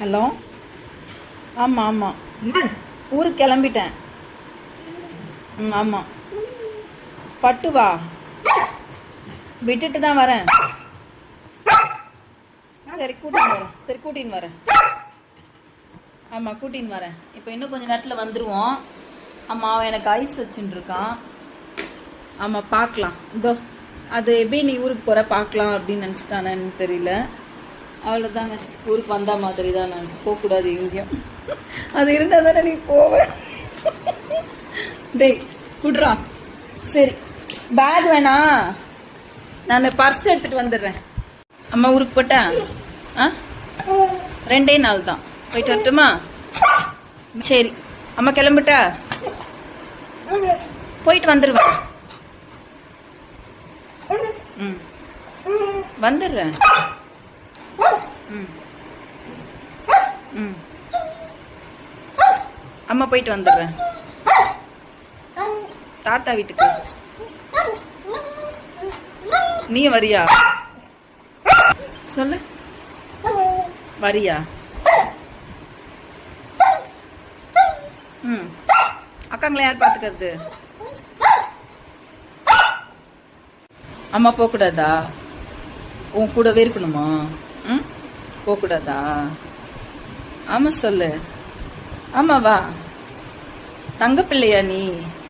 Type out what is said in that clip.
Hello. ஆமாம் ஆமாம், ஊருக்கு கிளம்பிட்டேன். ஆமாம். பட்டு வா, விட்டுட்டு தான் வரேன். சரி கூட்டின்னு வரேன். ஆமாம் கூட்டின்னு வரேன். இப்போ இன்னும் கொஞ்சம் நேரத்தில் வந்துடுவோம். ஆமாம், அவன் எனக்கு ஐஸ் வச்சுட்டு இருக்கான். ஆமாம் பார்க்கலாம். இதோ அது எப்படி நீ ஊருக்கு போகிற பார்க்கலாம் அப்படின்னு நினச்சிட்டானேன்னு தெரியல. அவ்வளோதாங்க, ஊருக்கு வந்த மாதிரி தான். நான் போகக்கூடாது எங்கேயும். அது இருந்தால் தானே நீ போவ. டேய் குட்ரா. சரி பேக் வேணா, நான் பர்ஸ் எடுத்துகிட்டு வந்துடுறேன். அம்மா ஊருக்கு போட்டேன். ஆ 2 நாள் தான், போயிட்டு வரட்டுமா? சரி அம்மா கிளம்பிட்டா, போயிட்டு வந்துடுவேன். ம் வந்துடுறேன். ம் ம் அம்மா போயிட்டு வந்துடுறேன். தாத்தா வீட்டுக்கு நீ வரியா? சொல்லு, வரியா? ம் அக்காங்களை யார் பார்த்துக்கிறது? அம்மா போகக்கூடாதா? உன் கூடவே இருக்கணுமா? ம் போகக்கூடாதா? ஆமாம் சொல்லு. ஆமாவா? தங்க பிள்ளையா நீ?